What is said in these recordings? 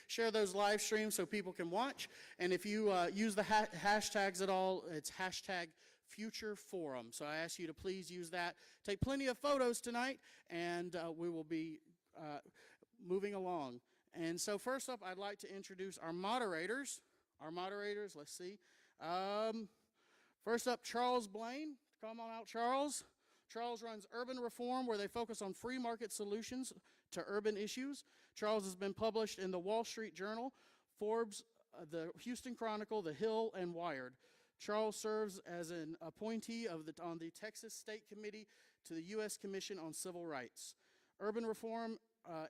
share those live streams so people can watch. And if you use the hashtags at all, it's hashtag Future Forum. So I ask you to please use that. Take plenty of photos tonight, and we will be moving along. And so first up, I'd like to introduce our moderators. Let's see. First up, Charles Blaine. Come on out, Charles. Charles runs Urban Reform, where they focus on free market solutions to urban issues. Charles has been published in the Wall Street Journal, Forbes, the Houston Chronicle, The Hill, and Wired. Charles serves as an appointee on the Texas State Committee to the U.S. Commission on Civil Rights. Urban Reform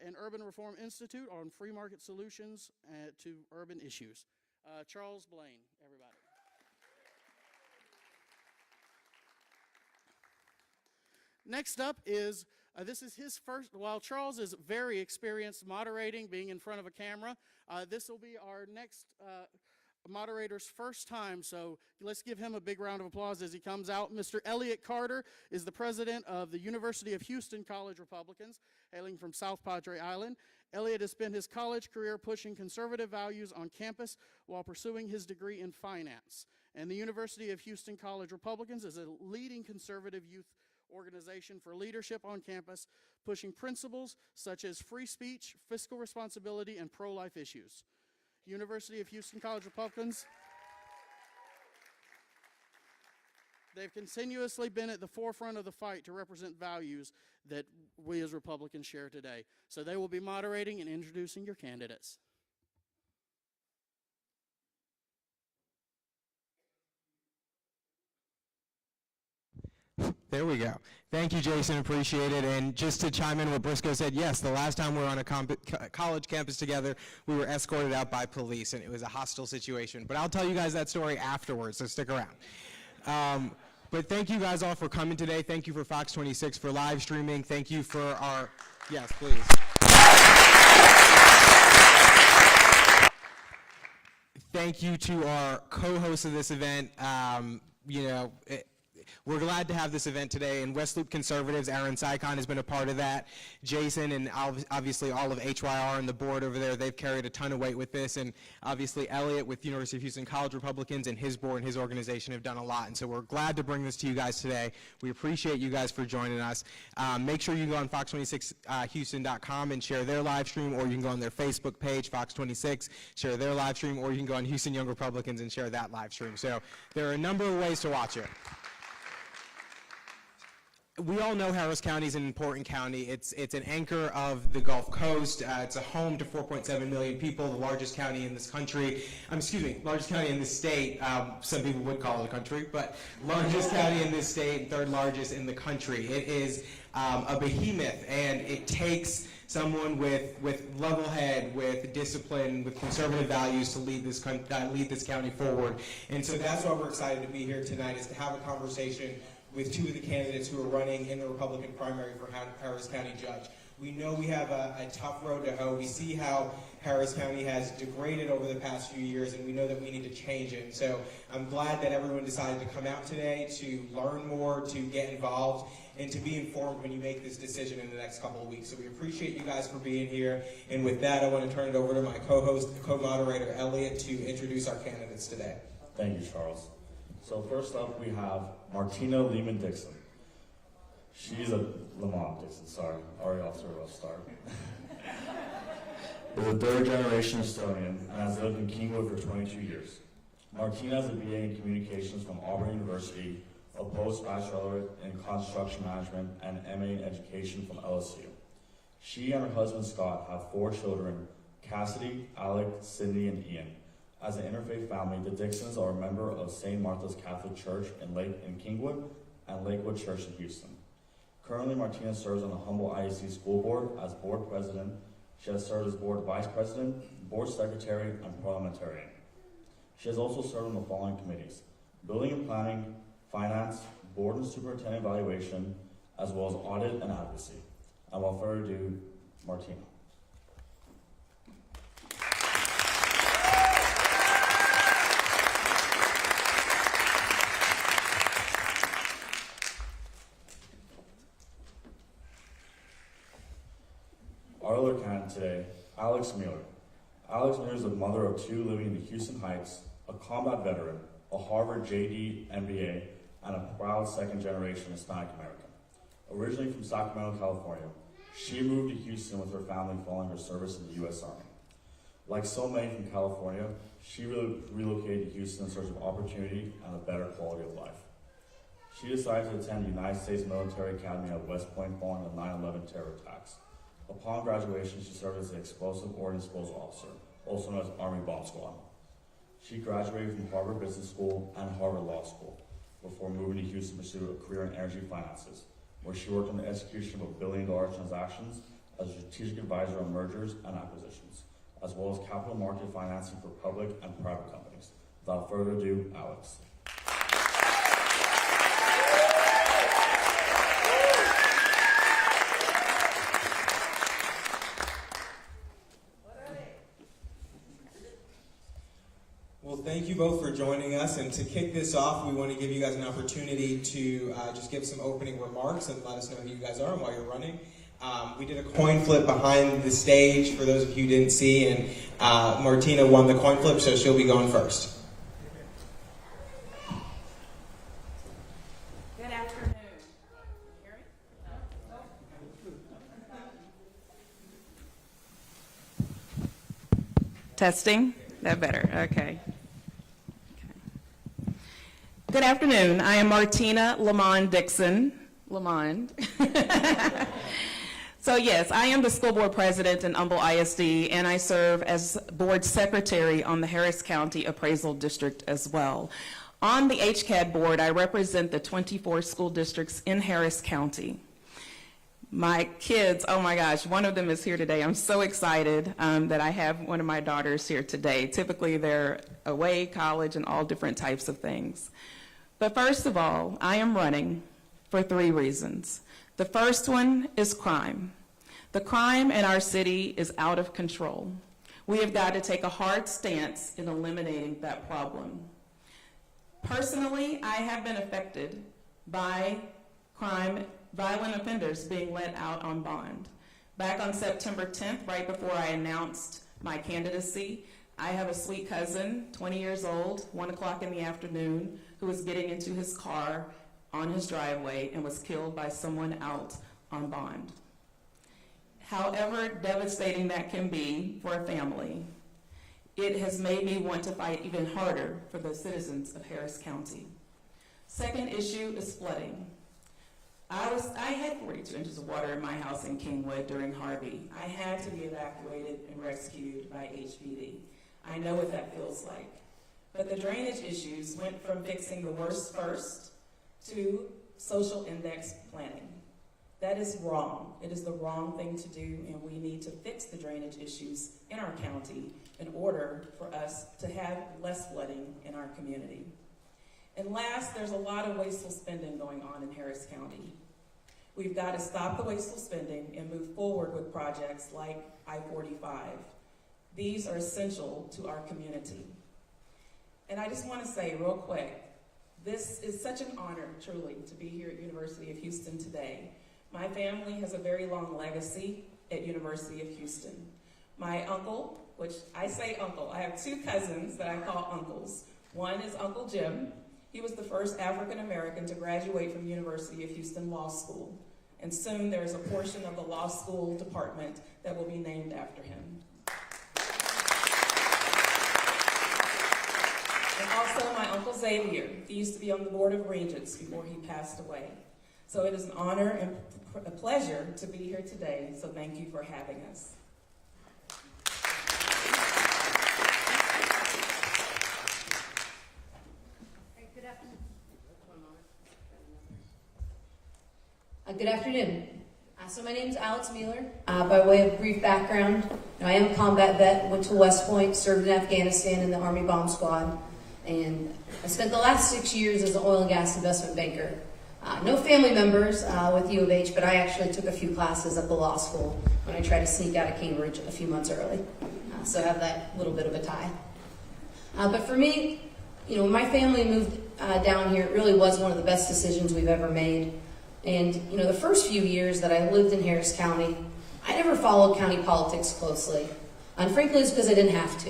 and Urban Reform Institute on free market solutions to urban issues. Charles Blaine, everybody. Next up is, this is his first, while Charles is very experienced moderating, being in front of a camera, this will be our next moderator's first time, so let's give him a big round of applause as he comes out. Mr. Elliott Carter is the president of the University of Houston College Republicans, hailing from South Padre Island. Elliott has spent his college career pushing conservative values on campus while pursuing his degree in finance. And the University of Houston College Republicans is a leading conservative youth organization for leadership on campus, pushing principles such as free speech, fiscal responsibility, and pro-life issues. University of Houston College Republicans, they've continuously been at the forefront of the fight to represent values that we as Republicans share today. So they will be moderating and introducing your candidates. There we go. Thank you, Jason. Appreciate it. And just to chime in what Briscoe said, yes, the last time we were on a college campus together, we were escorted out by police, and it was a hostile situation. But I'll tell you guys that story afterwards, so stick around. But thank you guys all for coming today. Thank you for Fox 26 for live streaming. Thank you for our, yes, please. Thank you to our co-hosts of this event. We're glad to have this event today, and West Loop Conservatives, Aaron Sycon has been a part of that. Jason and obviously all of HYR and the board over there, they've carried a ton of weight with this, and obviously Elliott with University of Houston College Republicans and his board and his organization have done a lot, and so we're glad to bring this to you guys today. We appreciate you guys for joining us. Make sure you go on fox26houston.com and share their live stream, or you can go on their Facebook page, Fox26, share their live stream, or you can go on Houston Young Republicans and share that live stream. So there are a number of ways to watch it. We all know Harris County is an important county. It's an anchor of the Gulf Coast. It's a home to 4.7 million people, the largest county in this country. Largest county in this state. Some people would call it a country, but largest county in this state, third largest in the country. It is a behemoth, and it takes someone with level head, with discipline, with conservative values to lead this county forward. And so that's why we're excited to be here tonight, is to have a conversation with two of the candidates who are running in the Republican primary for Harris County Judge. We know we have a tough road to hoe. We see how Harris County has degraded over the past few years, and we know that we need to change it. And so I'm glad that everyone decided to come out today to learn more, to get involved, and to be informed when you make this decision in the next couple of weeks. So we appreciate you guys for being here. And with that, I want to turn it over to my co-host, co-moderator, Elliott, to introduce our candidates today. Thank you, Charles. So first up, we have Martina Lehman Dixon. She's a Lamont Dixon, sorry, already off to a rough start. Is a third-generation Estonian and has lived in Kingwood for 22 years. Martina has a BA in Communications from Auburn University, a post-bachelorate in Construction Management, and MA in Education from LSU. She and her husband Scott have 4 children, Cassidy, Alec, Sydney, and Ian. As an interfaith family, the Dixons are a member of St. Martha's Catholic Church in Kingwood and Lakewood Church in Houston. Currently, Martina serves on the Humble IEC School Board as board president. She has served as board vice president, board secretary, and parliamentarian. She has also served on the following committees: building and planning, finance, board and superintendent evaluation, as well as audit and advocacy. And without further ado, Martina. Our other candidate today, Mueller. Alex Mueller is the mother of 2 living in the Houston Heights, a combat veteran, a Harvard JD MBA, and a proud second-generation Hispanic American. Originally from Sacramento, California, she moved to Houston with her family following her service in the U.S. Army. Like so many from California, she relocated to Houston in search of opportunity and a better quality of life. She decided to attend the United States Military Academy at West Point following the 9/11 terror attacks. Upon graduation, she served as an explosive ordnance disposal officer, also known as Army Bomb Squad. She graduated from Harvard Business School and Harvard Law School before moving to Houston to pursue a career in energy finances, where she worked on the execution of $1 billion transactions as a strategic advisor on mergers and acquisitions, as well as capital market financing for public and private companies. Without further ado, Alex. Well, thank you both for joining us, and to kick this off, we want to give you guys an opportunity to just give some opening remarks and let us know who you guys are and why you're running. We did a coin flip behind the stage for those of you who didn't see, and Martina won the coin flip, so she'll be going first. Good afternoon. Can you hear me? Testing? That better, okay. Good afternoon. I am Martina Dixon. Lamond. So yes, I am the school board president in Humble ISD, and I serve as board secretary on the Harris County Appraisal District as well. On the HCAD board, I represent the 24 school districts in Harris County. My kids, oh my gosh, one of them is here today. I'm so excited that I have one of my daughters here today. Typically they're away, college, and all different types of things. But first of all, I am running for 3 reasons. The first one is crime. The crime in our city is out of control. We have got to take a hard stance in eliminating that problem. Personally, I have been affected by crime, violent offenders being let out on bond. Back on September 10th, right before I announced my candidacy, I have a sweet cousin, 20 years old, 1 o'clock in the afternoon, who was getting into his car on his driveway and was killed by someone out on bond. However devastating that can be for a family, it has made me want to fight even harder for the citizens of Harris County. Second issue is flooding. I had 42 inches of water in my house in Kingwood during Harvey. I had to be evacuated and rescued by HPD. I know what that feels like. But the drainage issues went from fixing the worst first to social index planning. That is wrong. It is the wrong thing to do, and we need to fix the drainage issues in our county in order for us to have less flooding in our community. And last, there's a lot of wasteful spending going on in Harris County. We've got to stop the wasteful spending and move forward with projects like I-45. These are essential to our community. And I just want to say real quick, this is such an honor, truly, to be here at University of Houston today. My family has a very long legacy at University of Houston. My uncle, which I say uncle, I have 2 cousins that I call uncles. One is Uncle Jim. He was the first African American to graduate from University of Houston Law School. And soon there's a portion of the law school department that will be named after him. And also my Uncle Xavier. He used to be on the Board of Regents before he passed away. So it is an honor and a pleasure to be here today, so thank you for having us. Good afternoon. So my name is Alex Mueller. By way of brief background, I am a combat vet, went to West Point, served in Afghanistan in the Army Bomb Squad, and I spent the last 6 years as an oil and gas investment banker. No family members with U of H, but I actually took a few classes at the law school when I tried to sneak out of Cambridge a few months early. So I have that little bit of a tie. But for me, when my family moved down here, it really was one of the best decisions we've ever made. And, the first few years that I lived in Harris County, I never followed county politics closely. And frankly, it's because I didn't have to.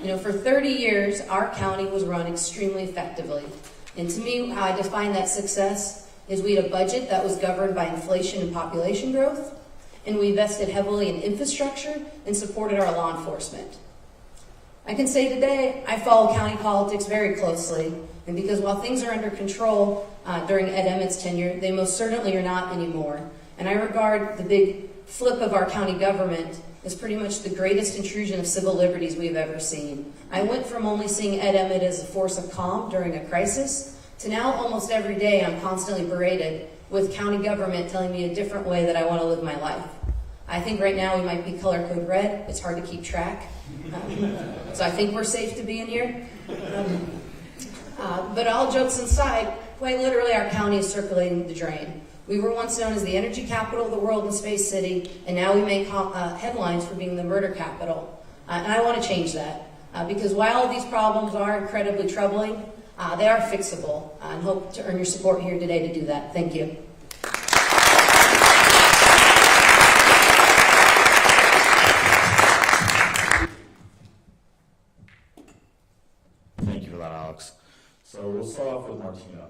You know, for 30 years, our county was run extremely effectively. And to me, how I define that success is we had a budget that was governed by inflation and population growth, and we invested heavily in infrastructure and supported our law enforcement. I can say today, I follow county politics very closely, and because while things are under control during Ed Emmett's tenure, they most certainly are not anymore. And I regard the big flip of our county government as pretty much the greatest intrusion of civil liberties we've ever seen. I went from only seeing Ed Emmett as a force of calm during a crisis to now almost every day I'm constantly berated with county government telling me a different way that I want to live my life. I think right now we might be color code red. It's hard to keep track. So I think we're safe to be in here. But all jokes aside, quite literally our county is circulating the drain. We were once known as the energy capital of the world and Space City, and now we make headlines for being the murder capital. And I want to change that, because while these problems are incredibly troubling, they are fixable, and hope to earn your support here today to do that. Thank you. Thank you for that, Alex. So we'll start off with Martina.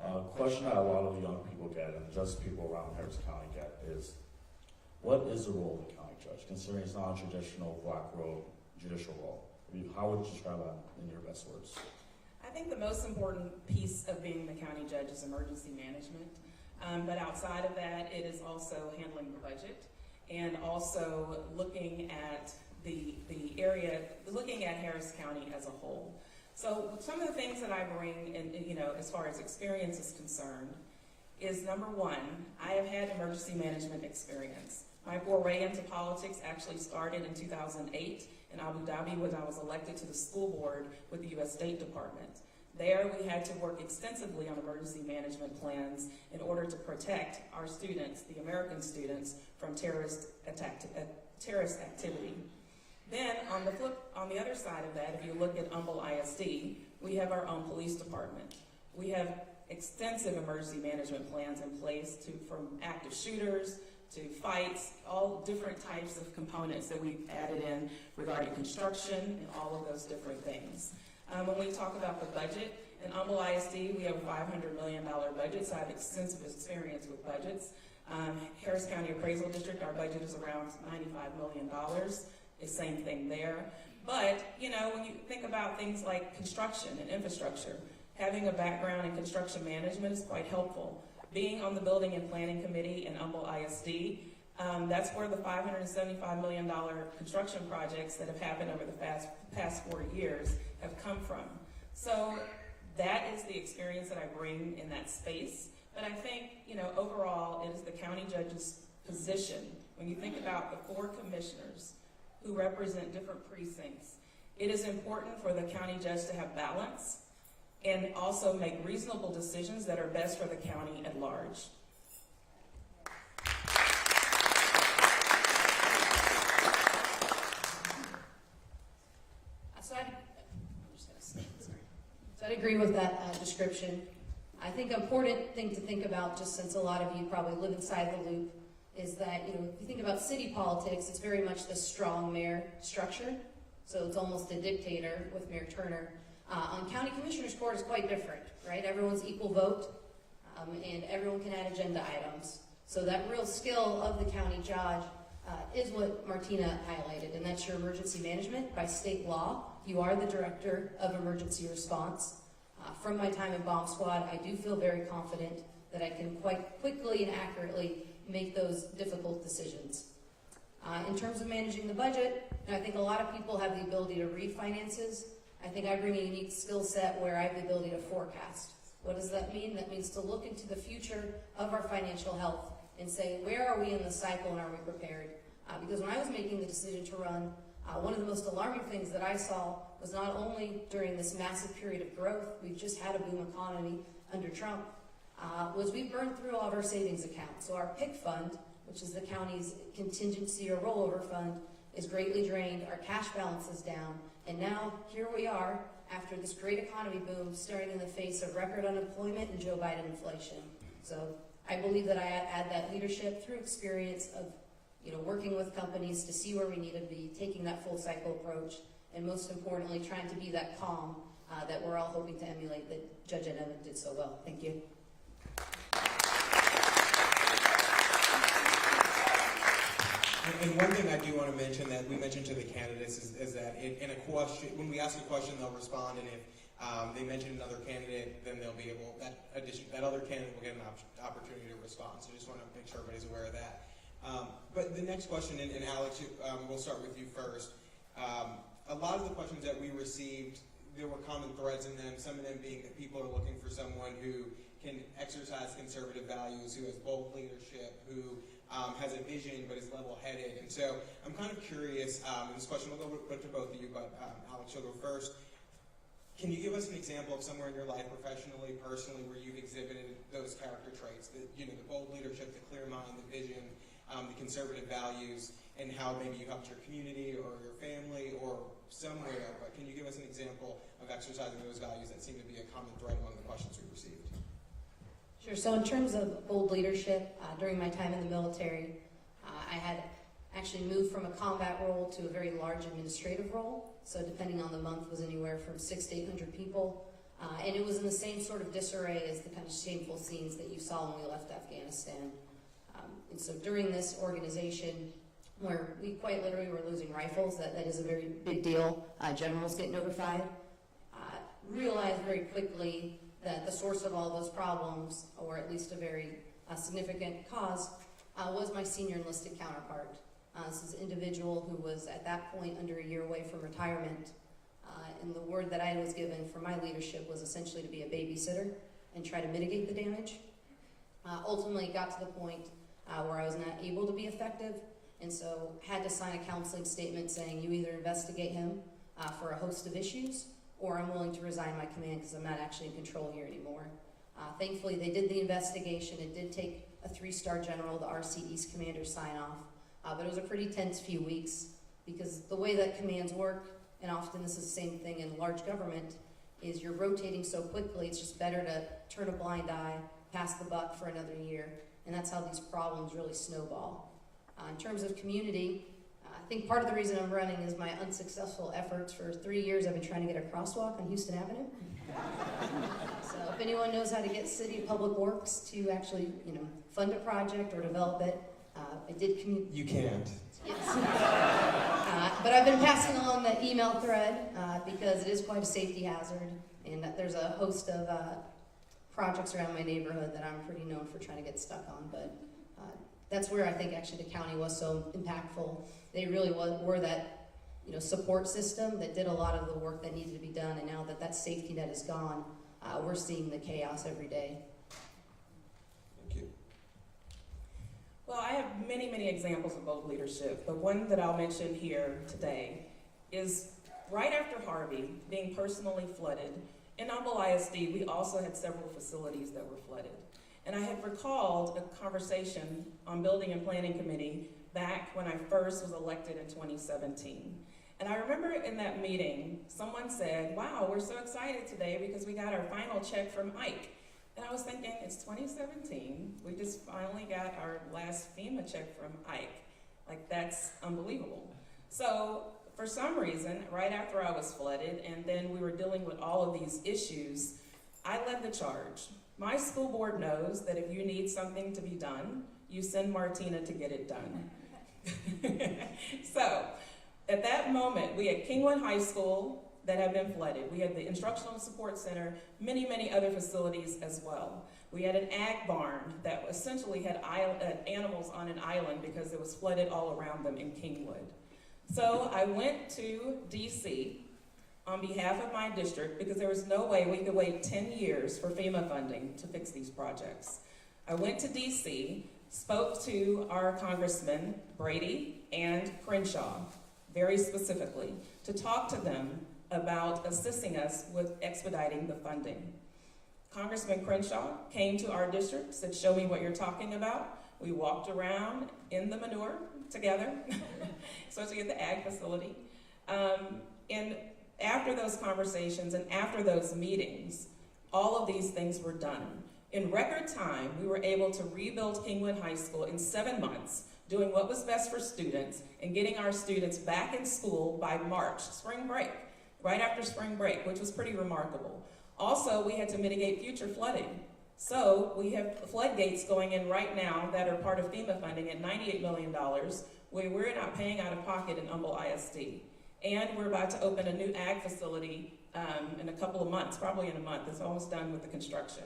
A question that a lot of young people get, and just people around Harris County get, is what is the role of the county judge, considering it's not a traditional black robe judicial role? How would you describe that in your best words? I think the most important piece of being the county judge is emergency management. But outside of that, it is also handling the budget and also looking at the area, looking at Harris County as a whole. So some of the things that I bring in, as far as experience is concerned, is number one, I have had emergency management experience. My foray into politics actually started in 2008 in Abu Dhabi when I was elected to the school board with the U.S. State Department. There we had to work extensively on emergency management plans in order to protect our students, the American students, from terrorist activity. Then, on the other side of that, if you look at Humble ISD, we have our own police department. We have extensive emergency management plans in place from active shooters to fights, all different types of components that we've added in regarding construction and all of those different things. When we talk about the budget, in Humble ISD, we have a $500 million budget, so I have extensive experience with budgets. Harris County Appraisal District, our budget is around $95 million. The same thing there. But, when you think about things like construction and infrastructure, having a background in construction management is quite helpful. Being on the Building and Planning Committee in Humble ISD, that's where the $575 million construction projects that have happened over the past 4 years have come from. So that is the experience that I bring in that space. But I think, overall, it is the county judge's position. When you think about the 4 commissioners who represent different precincts, it is important for the county judge to have balance and also make reasonable decisions that are best for the county at large. So I'd agree with that description. I think an important thing to think about, just since a lot of you probably live inside the loop, is that, if you think about city politics, it's very much the strong mayor structure. So it's almost a dictator with Mayor Turner. On county commissioners court is quite different, right? Everyone's equal vote, and everyone can add agenda items. So that real skill of the county judge is what Martina highlighted, and that's your emergency management. By state law, you are the director of emergency response. From my time in Bomb Squad, I do feel very confident that I can quite quickly and accurately make those difficult decisions. In terms of managing the budget, I think a lot of people have the ability to read finances. I think I bring a unique skill set where I have the ability to forecast. What does that mean? That means to look into the future of our financial health and say, where are we in the cycle and are we prepared? Because when I was making the decision to run, one of the most alarming things that I saw was not only during this massive period of growth, we've just had a boom economy under Trump, was we burned through all of our savings accounts. So our PIC fund, which is the county's contingency or rollover fund, is greatly drained. Our cash balance is down. And now here we are after this great economy boom, staring in the face of record unemployment and Joe Biden inflation. So I believe that I add that leadership through experience of working with companies to see where we need to be, taking that full cycle approach, and most importantly, trying to be that calm that we're all hoping to emulate that Judge Ed Evans did so well. Thank you. And one thing I do want to mention that we mentioned to the candidates is that in a question, when we ask a question, they'll respond, and if they mention another candidate, then they'll be able, that other candidate will get an opportunity to respond. So just want to make sure everybody's aware of that. But the next question, and Alex, we'll start with you first. A lot of the questions that we received, there were common threads in them, some of them being that people are looking for someone who can exercise conservative values, who has bold leadership, who has a vision but is level-headed. And so I'm kind of curious, and this question will go to both of you, but Alex, you'll go first. Can you give us an example of somewhere in your life, professionally, personally, where you've exhibited those character traits, the bold leadership, the clear mind, the vision, the conservative values, and how maybe you helped your community or your family or somewhere, but can you give us an example of exercising those values that seem to be a common thread among the questions we received? Sure. So in terms of bold leadership, during my time in the military, I had actually moved from a combat role to a very large administrative role. So depending on the month, was anywhere from 600 to 800 people. And it was in the same sort of disarray as the kind of shameful scenes that you saw when we left Afghanistan. And so during this organization, where we quite literally were losing rifles, that is a very big deal. Generals get notified. Realized very quickly that the source of all those problems, or at least a very significant cause, was my senior enlisted counterpart. This is an individual who was at that point under a year away from retirement. And the word that I was given for my leadership was essentially to be a babysitter and try to mitigate the damage. Ultimately, it got to the point where I was not able to be effective, and so had to sign a counseling statement saying, you either investigate him for a host of issues, or I'm willing to resign my command because I'm not actually in control here anymore. Thankfully, they did the investigation. It did take a 3-star general, the RC East commander, sign off, but it was a pretty tense few weeks because the way that commands work, and often this is the same thing in large government, is you're rotating so quickly, it's just better to turn a blind eye, pass the buck for another year, and that's how these problems really snowball. In terms of community, I think part of the reason I'm running is my unsuccessful efforts. For 3 years, I've been trying to get a crosswalk on Houston Avenue. So if anyone knows how to get City Public Works to actually, fund a project or develop it, I did communicate. You can't. Yes. But I've been passing along the email thread because it is quite a safety hazard, and there's a host of projects around my neighborhood that I'm pretty known for trying to get stuck on. But that's where I think actually the county was so impactful. They really were that support system that did a lot of the work that needed to be done, and now that that safety net is gone, we're seeing the chaos every day. Thank you. Well, I have many, many examples of bold leadership. The one that I'll mention here today is right after Harvey being personally flooded. In Humble ISD, we also had several facilities that were flooded. And I had recalled a conversation on Building and Planning Committee back when I first was elected in 2017. And I remember in that meeting, someone said, wow, we're so excited today because we got our final check from Ike. And I was thinking, it's 2017. We just finally got our last FEMA check from Ike. Like, that's unbelievable. So for some reason, right after I was flooded, and then we were dealing with all of these issues, I led the charge. My school board knows that if you need something to be done, you send Martina to get it done. So at that moment, we had Kingwood High School that had been flooded. We had the Instructional Support Center, many, many other facilities as well. We had an ag barn that essentially had animals on an island because it was flooded all around them in Kingwood. So I went to DC on behalf of my district because there was no way we could wait 10 years for FEMA funding to fix these projects. I went to DC, spoke to our congressmen, Brady and Crenshaw, very specifically, to talk to them about assisting us with expediting the funding. Congressman Crenshaw came to our district, said, show me what you're talking about. We walked around in the manure together, especially at the ag facility. And after those conversations and after those meetings, all of these things were done. In record time, we were able to rebuild Kingwood High School in 7 months doing what was best for students, and getting our students back in school by March, spring break, right after spring break, which was pretty remarkable. Also, we had to mitigate future flooding. So we have floodgates going in right now that are part of FEMA funding at $98 million, where we're not paying out of pocket in Humble ISD. And we're about to open a new ag facility in a couple of months, probably in a month. It's almost done with the construction.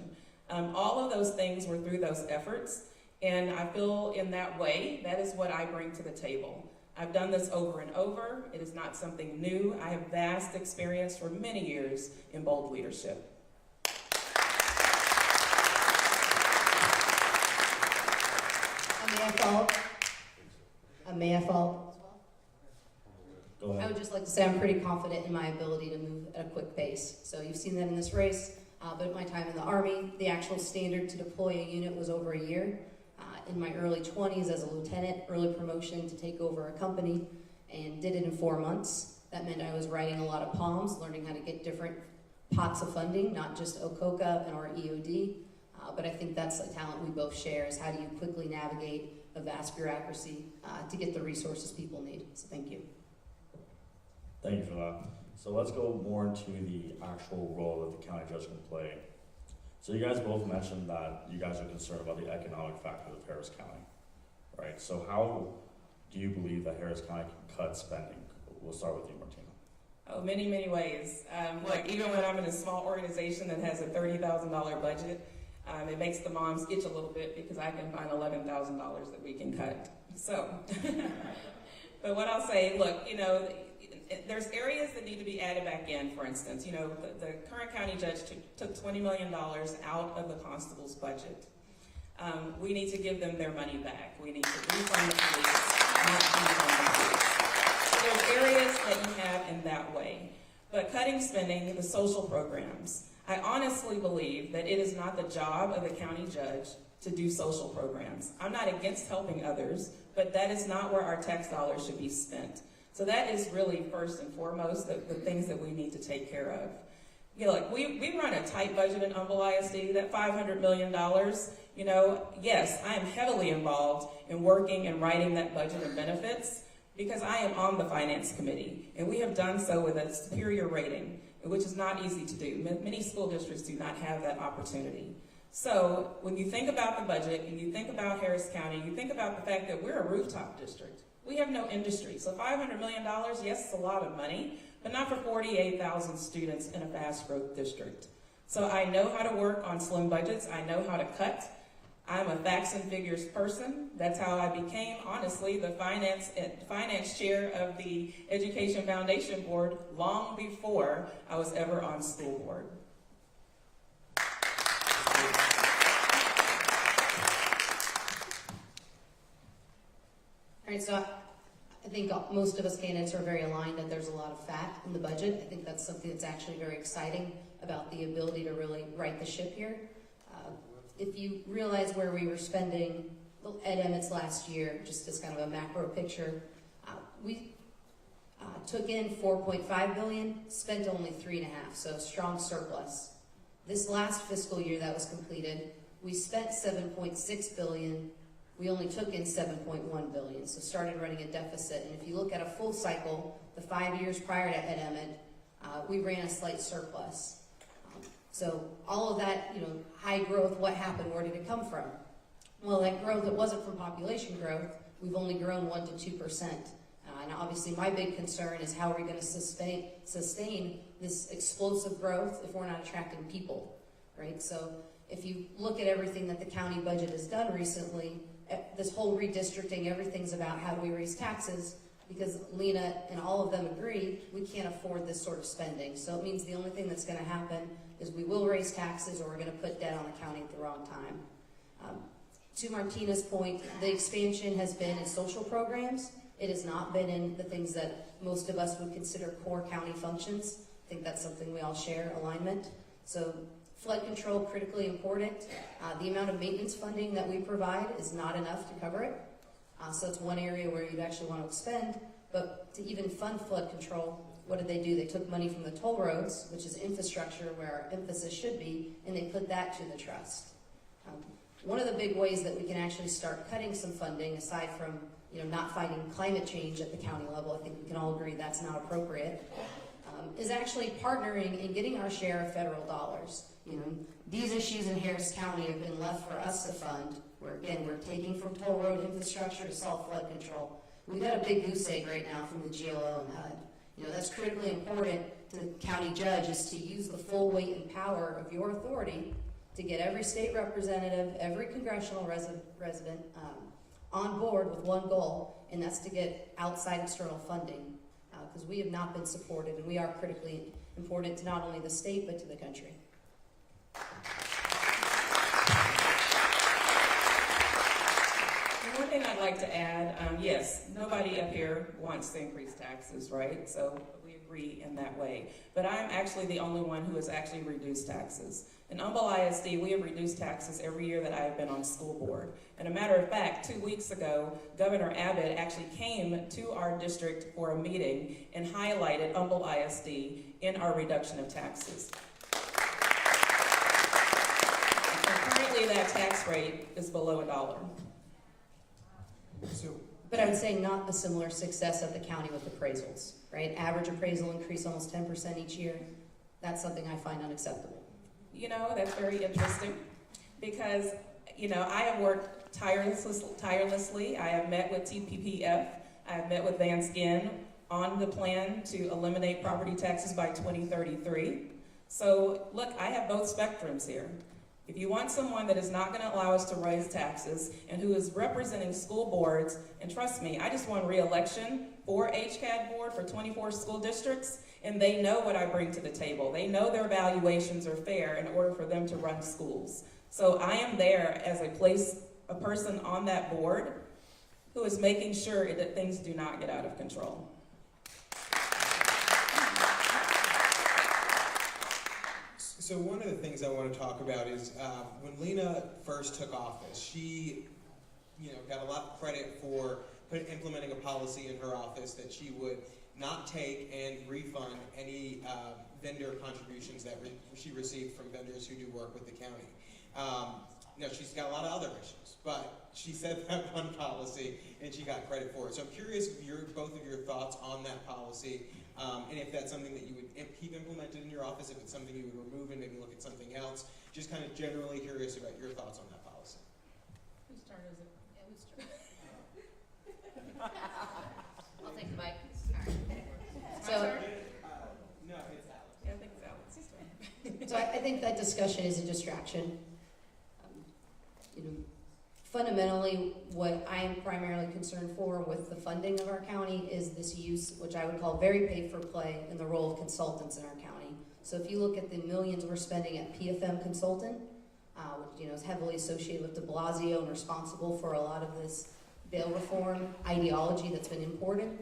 All of those things were through those efforts, and I feel in that way, that is what I bring to the table. I've done this over and over. It is not something new. I have vast experience for many years in bold leadership. May I follow? Go ahead. I would just like to say I'm pretty confident in my ability to move at a quick pace. So you've seen that in this race, but at my time in the Army, the actual standard to deploy a unit was over a year. In my early 20s as a lieutenant, early promotion to take over a company, and did it in 4 months. That meant I was writing a lot of POMs, learning how to get different pots of funding, not just OCOCA and our EOD, but I think that's a talent we both share, is how do you quickly navigate a vast bureaucracy to get the resources people need. So thank you. Thank you for that. So let's go more into the actual role that the county judge can play. So you guys both mentioned that you guys are concerned about the economic factors of Harris County, right? So how do you believe that Harris County can cut spending? We'll start with you, Martina. Oh, many, many ways. Like even when I'm in a small organization that has a $30,000 budget, it makes the moms itch a little bit because I can find $11,000 that we can cut. So, but what I'll say, look, you know, there's areas that need to be added back in. For instance, you know, the current county judge took $20 million out of the constable's budget. We need to give them their money back. We need to refund the police, not defund the police. So there's areas that you have in that way. But cutting spending, the social programs, I honestly believe that it is not the job of the county judge to do social programs. I'm not against helping others, but that is not where our tax dollars should be spent. So that is really first and foremost the things that we need to take care of. You know, like we run a tight budget in Humble ISD, that $500 million, you know, yes, I am heavily involved in working and writing that budget and benefits because I am on the finance committee, and we have done so with a superior rating, which is not easy to do. Many school districts do not have that opportunity. So when you think about the budget and you think about Harris County, you think about the fact that we're a rooftop district. We have no industry. So $500 million, yes, it's a lot of money, but not for 48,000 students in a fast growth district. So I know how to work on slim budgets. I know how to cut. I'm a facts and figures person. That's how I became, honestly, the finance chair of the Education Foundation Board long before I was ever on school board. All right, so I think most of us candidates are very aligned that there's a lot of fat in the budget. I think that's something that's actually very exciting about the ability to really right the ship here. If you realize where we were spending at Emmett's last year, just as kind of a macro picture, we took in $4.5 billion, spent only $3.5, so strong surplus. This last fiscal year that was completed, we spent $7.6 billion. We only took in $7.1 billion, so started running a deficit. And if you look at a full cycle, the 5 years prior to Ed Emmett, we ran a slight surplus. So all of that, you know, high growth, what happened? Where did it come from? Well, that growth, it wasn't from population growth. We've only grown 1% to 2%. And obviously my big concern is how are we going to sustain this explosive growth if we're not attracting people, right? So if you look at everything that the county budget has done recently, this whole redistricting, everything's about how do we raise taxes, because Lina and all of them agree we can't afford this sort of spending. So it means the only thing that's going to happen is we will raise taxes or we're going to put debt on the county at the wrong time. To Martina's point, the expansion has been in social programs. It has not been in the things that most of us would consider core county functions. I think that's something we all share, alignment. So flood control, critically important. The amount of maintenance funding that we provide is not enough to cover it. So it's one area where you'd actually want to expend. But to even fund flood control, what did they do? They took money from the toll roads, which is infrastructure where our emphasis should be, and they put that to the trust. one of the big ways that we can actually start cutting some funding, aside from not fighting climate change at the county level, I think we can all agree that's not appropriate, is actually partnering and getting our share of federal dollars. These issues in Harris County have been left for us to fund, where again, we're taking from toll road infrastructure to solve flood control. We've got a big goose egg right now from the GLO and HUD. That's critically important to the county judge, is to use the full weight and power of your authority to get every state representative, every congressional resident on board with one goal, and that's to get outside external funding, because we have not been supported, and we are critically important to not only the state but to the country. One thing I'd like to add, yes, nobody up here wants to increase taxes, right? So we agree in that way. But I'm actually the only one who has actually reduced taxes. In Humble ISD, we have reduced taxes every year that I have been on school board. And a matter of fact, 2 weeks ago, Governor Abbott actually came to our district for a meeting and highlighted Humble ISD in our reduction of taxes. And currently, that tax rate is below $1. But I would say not a similar success of the county with appraisals, right? Average appraisal increase almost 10% each year. That's something I find unacceptable. That's very interesting because, I have worked tirelessly. I have met with TPPF. I have met with Van Skin on the plan to eliminate property taxes by 2033. So, look, I have both spectrums here. If you want someone that is not going to allow us to raise taxes and who is representing school boards, and trust me, I just won re-election for HCAD board for 24 school districts, and they know what I bring to the table. They know their valuations are fair in order for them to run schools. So I am there as a person on that board who is making sure that things do not get out of control. So one of the things I want to talk about is when Lina first took office, she, got a lot of credit for implementing a policy in her office that she would not take and refund any vendor contributions that she received from vendors who do work with the county. She's got a lot of other issues, but she said that one policy and she got credit for it. So I'm curious both of your thoughts on that policy, and if that's something that you would keep implemented in your office, if it's something you would remove and maybe look at something else. Just kind of generally curious about your thoughts on that policy. Whose turn is it? I'll take the mic. All right. So, No, it's Alex. Yeah, I think it's Alex's turn. So I think that discussion is a distraction. Fundamentally, what I am primarily concerned for with the funding of our county is this use, which I would call very paid for play, in the role of consultants in our county. So if you look at the millions we're spending at PFM Consultant, which is heavily associated with de Blasio and responsible for a lot of this bail reform ideology that's been imported,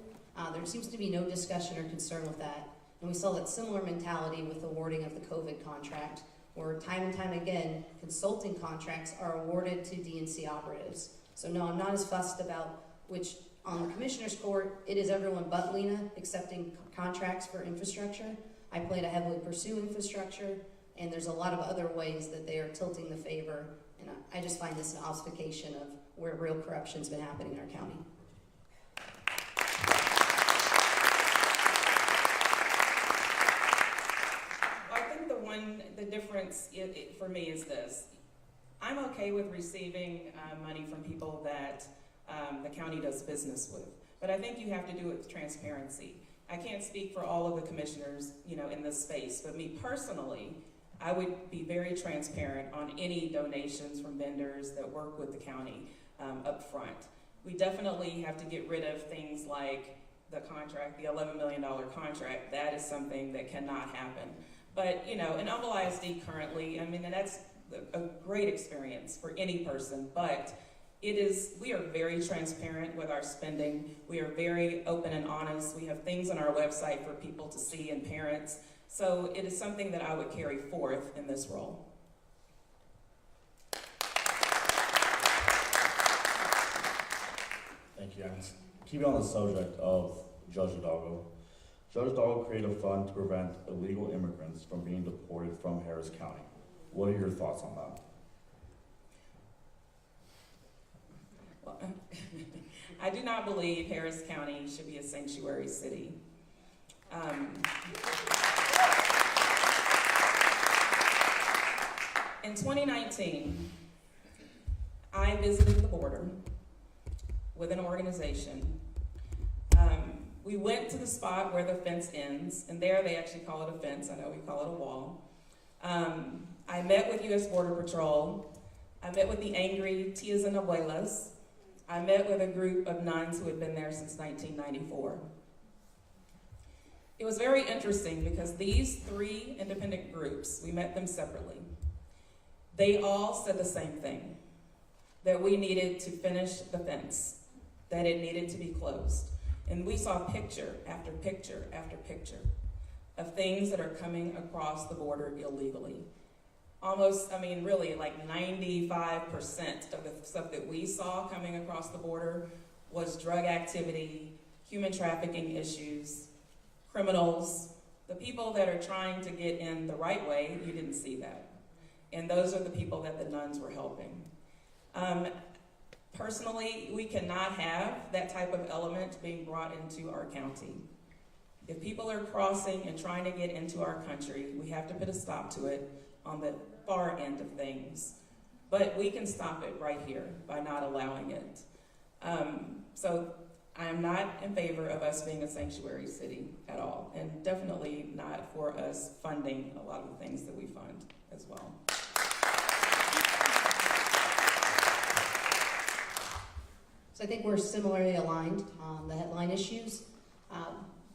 there seems to be no discussion or concern with that. And we saw that similar mentality with the awarding of the COVID contract, where time and time again, consulting contracts are awarded to DNC operatives. So no, I'm not as fussed about which, on the Commissioner's Court, it is everyone but Lina accepting contracts for infrastructure. I plan to heavily pursue infrastructure, and there's a lot of other ways that they are tilting the favor, and I just find this an ossification of where real corruption's been happening in our county. The difference for me is this. I'm okay with receiving money from people that the county does business with, but I think you have to do it with transparency. I can't speak for all of the commissioners, in this space, but me personally, I would be very transparent on any donations from vendors that work with the county up front. We definitely have to get rid of things like the contract, the $11 million contract. That is something that cannot happen. But, in Humble ISD currently, and that's a great experience for any person, but we are very transparent with our spending. We are very open and honest. We have things on our website for people to see and parents. So it is something that I would carry forth in this role. Thank you, Agnes. Keeping on the subject of Judge Hidalgo, Judge Hidalgo created a fund to prevent illegal immigrants from being deported from Harris County. What are your thoughts on that? Well, I do not believe Harris County should be a sanctuary city. In 2019, I visited the border with an organization. We went to the spot where the fence ends, and there they actually call it a fence. I know we call it a wall. I met with U.S. Border Patrol. I met with the angry tias and abuelas. I met with a group of nuns who had been there since 1994. It was very interesting because these three independent groups, we met them separately. They all said the same thing, that we needed to finish the fence, that it needed to be closed. And we saw picture after picture after picture of things that are coming across the border illegally. Almost, I mean, really like 95% of the stuff that we saw coming across the border was drug activity, human trafficking issues, criminals, the people that are trying to get in the right way. You didn't see that. And those are the people that the nuns were helping. Personally, we cannot have that type of element being brought into our county. If people are crossing and trying to get into our country, we have to put a stop to it on the far end of things. But we can stop it right here by not allowing it. So I am not in favor of us being a sanctuary city at all, and definitely not for us funding a lot of the things that we fund as well. So I think we're similarly aligned on the headline issues,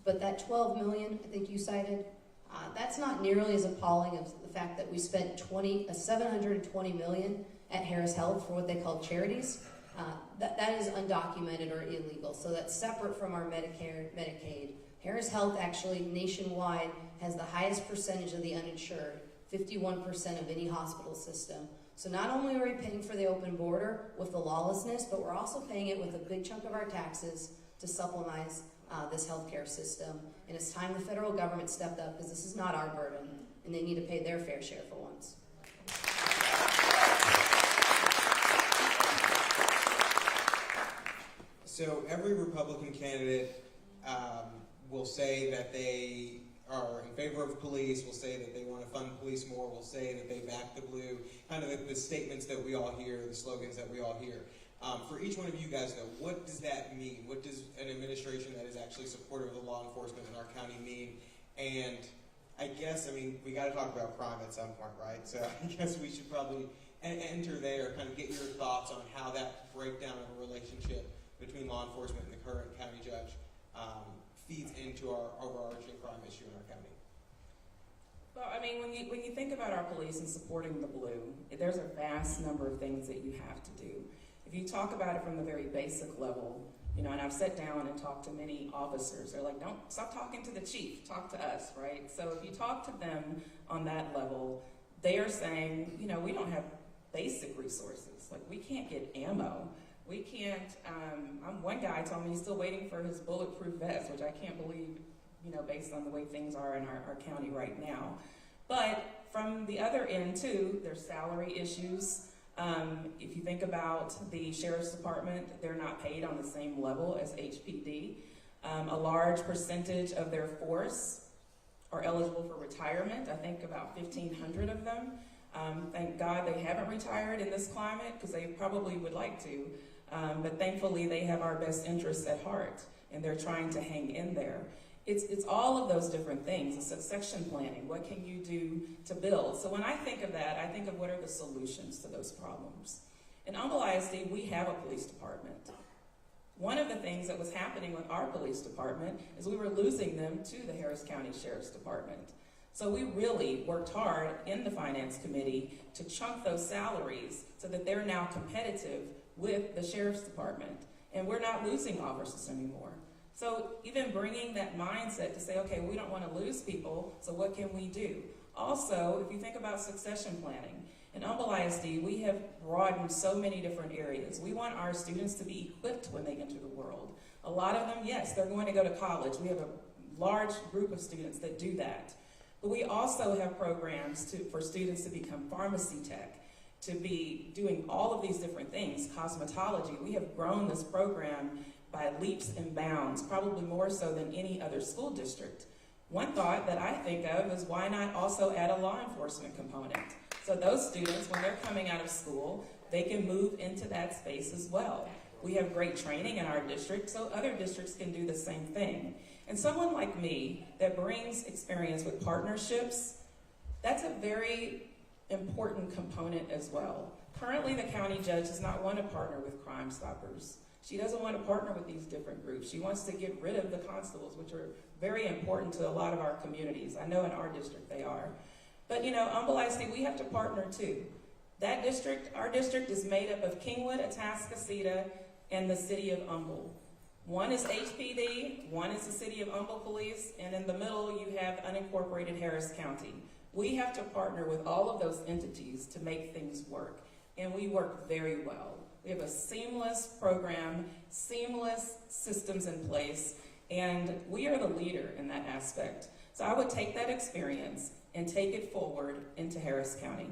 but that 12 million I think you cited, that's not nearly as appalling as the fact that we spent 720 million at Harris Health for what they call charities. That is undocumented or illegal, so that's separate from our Medicare, Medicaid. Harris Health actually nationwide has the highest percentage of the uninsured, 51% of any hospital system. So not only are we paying for the open border with the lawlessness, but we're also paying it with a big chunk of our taxes to supplement this healthcare system. And it's time the federal government stepped up, because this is not our burden, and they need to pay their fair share for once. So every Republican candidate will say that they are in favor of police, will say that they want to fund police more, will say that they back the blue, kind of the statements that we all hear, the slogans that we all hear. For each one of you guys, though, what does that mean? What does an administration that is actually supportive of the law enforcement in our county mean? And I guess, I mean, we got to talk about crime at some point, right? So I guess we should probably enter there, kind of get your thoughts on how that breakdown of a relationship between law enforcement and the current county judge feeds into our overarching crime issue in our county. Well, I mean, when you think about our police and supporting the blue, there's a vast number of things that you have to do. If you talk about it from the very basic level, you know, and I've sat down and talked to many officers, they're like, don't stop talking to the chief, talk to us, right? So if you talk to them on that level, they are saying, you know, we don't have basic resources. Like, we can't get ammo. We can't, one guy told me he's still waiting for his bulletproof vest, which I can't believe, you know, based on the way things are in our county right now. But from the other end, too, there's salary issues. If you think about the Sheriff's Department, they're not paid on the same level as HPD. A large percentage of their force are eligible for retirement. I think about 1,500 of them. Thank God they haven't retired in this climate, because they probably would like to. But thankfully, they have our best interests at heart, and they're trying to hang in there. It's all of those different things. It's succession planning. What can you do to build? So when I think of that, I think of what are the solutions to those problems. In Humble ISD, we have a police department. One of the things that was happening with our police department is we were losing them to the Harris County Sheriff's Department. So we really worked hard in the Finance Committee to chunk those salaries so that they're now competitive with the Sheriff's Department. And we're not losing officers anymore. So even bringing that mindset to say, okay, we don't want to lose people, so what can we do? Also, if you think about succession planning, in Humble ISD, we have broadened so many different areas. We want our students to be equipped when they enter the world. A lot of them, yes, they're going to go to college. We have a large group of students that do that. But we also have programs for students to become pharmacy tech to be doing all of these different things. Cosmetology, we have grown this program by leaps and bounds, probably more so than any other school district. One thought that I think of is why not also add a law enforcement component? So those students, when they're coming out of school, they can move into that space as well. We have great training in our district, so other districts can do the same thing. And someone like me that brings experience with partnerships, that's a very important component as well. Currently, the county judge does not want to partner with Crime Stoppers. She doesn't want to partner with these different groups. She wants to get rid of the constables, which are very important to a lot of our communities. I know in our district they are. But you know, Humble ISD, we have to partner too. That district, our district is made up of Kingwood, Atascocita, and the city of Humble. One is HPD, one is the city of Humble Police, and in the middle you have unincorporated Harris County. We have to partner with all of those entities to make things work, and we work very well. We have a seamless program, seamless systems in place, and we are the leader in that aspect. So I would take that experience and take it forward into Harris County.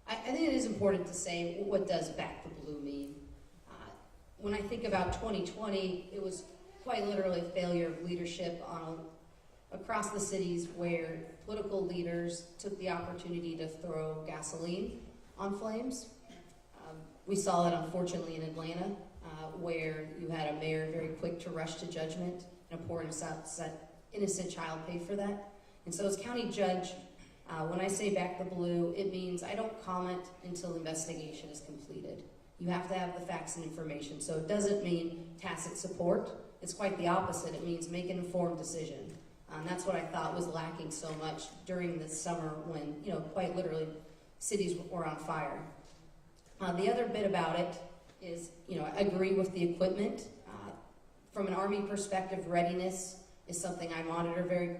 I think it is important to say, what does back the blue mean? When I think about 2020, it was quite literally a failure of leadership across the cities where political leaders took the opportunity to throw gasoline on flames. We saw that unfortunately in Atlanta, where you had a mayor very quick to rush to judgment and a poor innocent child pay for that. And so as county judge, when I say back the blue, it means I don't comment until the investigation is completed. You have to have the facts and information. So it doesn't mean tacit support. It's quite the opposite. It means make an informed decision. That's what I thought was lacking so much during this summer when, you know, quite literally cities were on fire. The other bit about it is, you know, I agree with the equipment. From an Army perspective, readiness is something I monitor very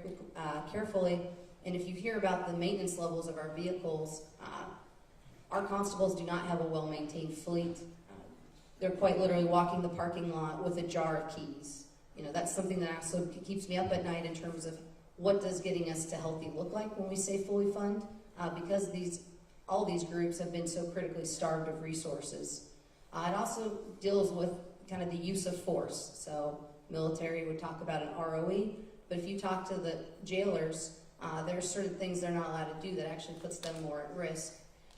carefully. And if you hear about the maintenance levels of our vehicles, our constables do not have a well-maintained fleet. They're quite literally walking the parking lot with a jar of keys. You know, that's something that also keeps me up at night in terms of what does getting us to healthy look like when we say fully fund, because all these groups have been so critically starved of resources. It also deals with kind of the use of force. So military would talk about an ROE, but if you talk to the jailers, there are certain things they're not allowed to do that actually puts them more at risk.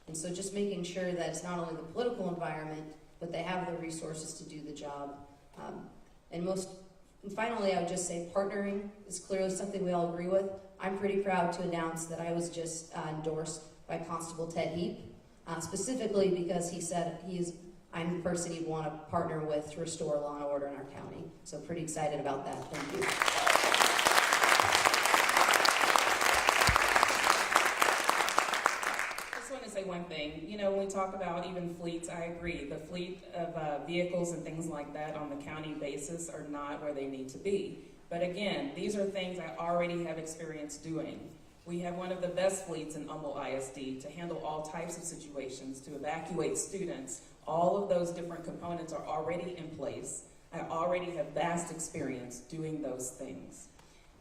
And so just making sure that it's not only the political environment, but they have the resources to do the job. And finally, I would just say partnering is clearly something we all agree with. I'm pretty proud to announce that I was just endorsed by Constable Ted Heap, specifically because he said I'm the person he'd want to partner with to restore law and order in our county. So pretty excited about that. Thank you. One thing, you know, when we talk about even fleets, I agree. The fleet of vehicles and things like that on the county basis are not where they need to be. But again, these are things I already have experience doing. We have one of the best fleets in Humble ISD to handle all types of situations, to evacuate students. All of those different components are already in place. I already have vast experience doing those things.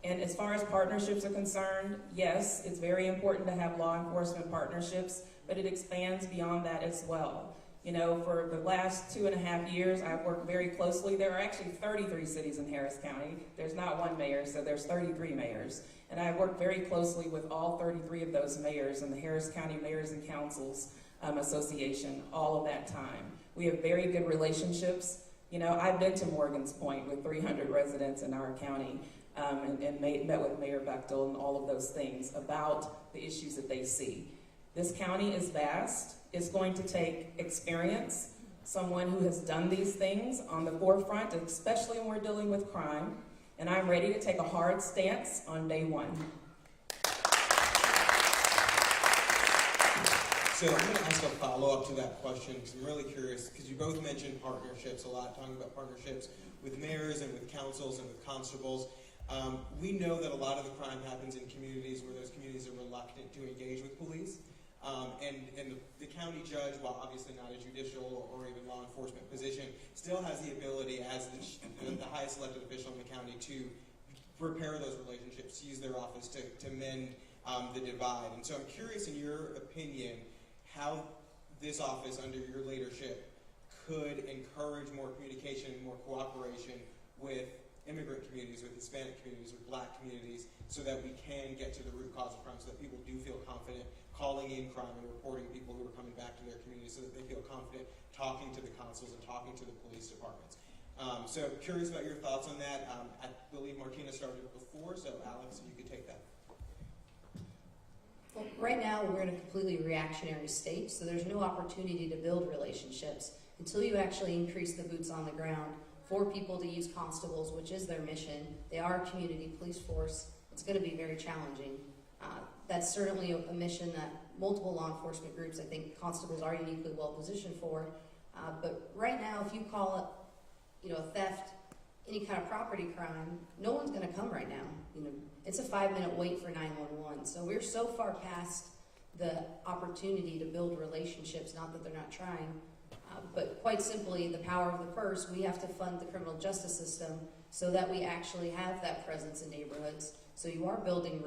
And as far as partnerships are concerned, yes, it's very important to have law enforcement partnerships, but it expands beyond that as well. You know, for the last 2.5 years, I've worked very closely. There are actually 33 cities in Harris County. There's not one mayor, so there's 33 mayors. And I've worked very closely with all 33 of those mayors and the Harris County Mayors and Councils Association all of that time. We have very good relationships. You know, I've been to Morgan's Point with 300 residents in our county and met with Mayor Bechtel and all of those things about the issues that they see. This county is vast. It's going to take experience, someone who has done these things on the forefront, especially when we're dealing with crime. And I'm ready to take a hard stance on day one. So I'm going to ask a follow-up to that question because I'm really curious, because you both mentioned partnerships a lot, talking about partnerships with mayors and with councils and with constables. We know that a lot of the crime happens in communities where those communities are reluctant to engage with police. and the county judge, while obviously not a judicial or even law enforcement position, still has the ability as the highest elected official in the county to repair those relationships, use their office to mend the divide. And so I'm curious, in your opinion, how this office under your leadership could encourage more communication, more cooperation with immigrant communities, with Hispanic communities, with Black communities, so that we can get to the root cause of crime, so that people do feel confident calling in crime and reporting people who are coming back to their community, so that they feel confident talking to the consuls and talking to the police departments. So curious about your thoughts on that. I believe Martina started before, so Alex, if you could take that. Well, right now, we're in a completely reactionary state, so there's no opportunity to build relationships until you actually increase the boots on the ground for people to use constables, which is their mission. They are a community police force. It's going to be very challenging. That's certainly a mission that multiple law enforcement groups, I think constables are uniquely well positioned for. But right now, if you call it, a theft, any kind of property crime, no one's going to come right now. It's a 5-minute wait for 911. So we're so far past the opportunity to build relationships, not that they're not trying, but quite simply, the power of the purse, we have to fund the criminal justice system so that we actually have that presence in neighborhoods. So you are building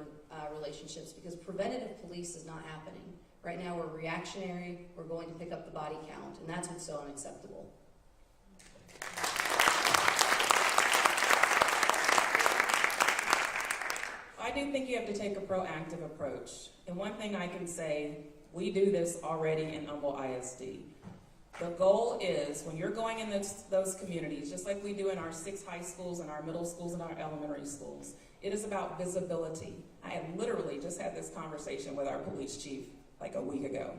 relationships, because preventative police is not happening. Right now, we're reactionary, we're going to pick up the body count, and that's what's so unacceptable. I do think you have to take a proactive approach. And one thing I can say, we do this already in Humble ISD. The goal is, when you're going in those communities, just like we do in our 6 high schools and our middle schools and our elementary schools, it is about visibility. I had literally just had this conversation with our police chief like a week ago.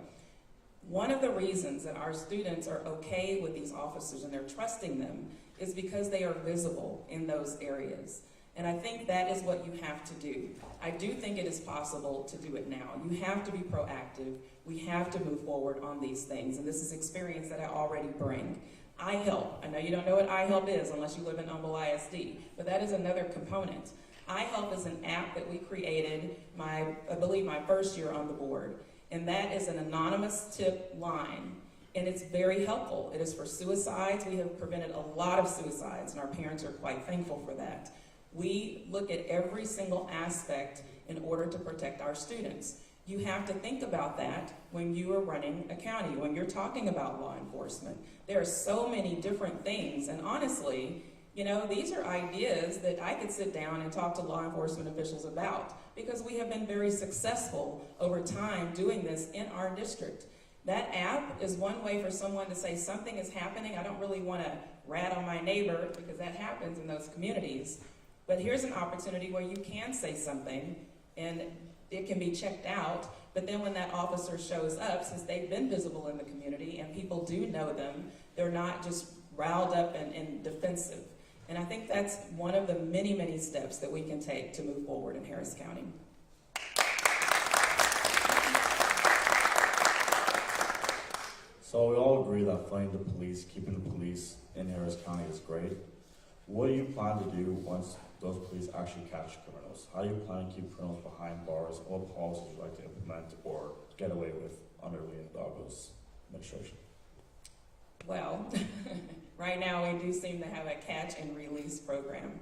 One of the reasons that our students are okay with these officers and they're trusting them is because they are visible in those areas. And I think that is what you have to do. I do think it is possible to do it now. You have to be proactive. We have to move forward on these things. And this is experience that I already bring. iHelp. I know you don't know what iHelp is unless you live in Humble ISD, but that is another component. iHelp is an app that we created, I believe my first year on the board. And that is an anonymous tip line. And it's very helpful. It is for suicides. We have prevented a lot of suicides, and our parents are quite thankful for that. We look at every single aspect in order to protect our students. You have to think about that when you are running a county, when you're talking about law enforcement. There are so many different things, and honestly, these are ideas that I could sit down and talk to law enforcement officials about, because we have been very successful over time doing this in our district. That app is one way for someone to say something is happening. I don't really want to rat on my neighbor, because that happens in those communities. But here's an opportunity where you can say something and it can be checked out. But then when that officer shows up, since they've been visible in the community and people do know them, they're not just riled up and defensive. And I think that's one of the many, many steps that we can take to move forward in Harris County. So we all agree that funding the police, keeping the police in Harris County is great. What do you plan to do once those police actually catch criminals? How do you plan to keep criminals behind bars? What policies would you like to implement or get away with under Lina Hidalgo's administration? Well, right now we do seem to have a catch and release program.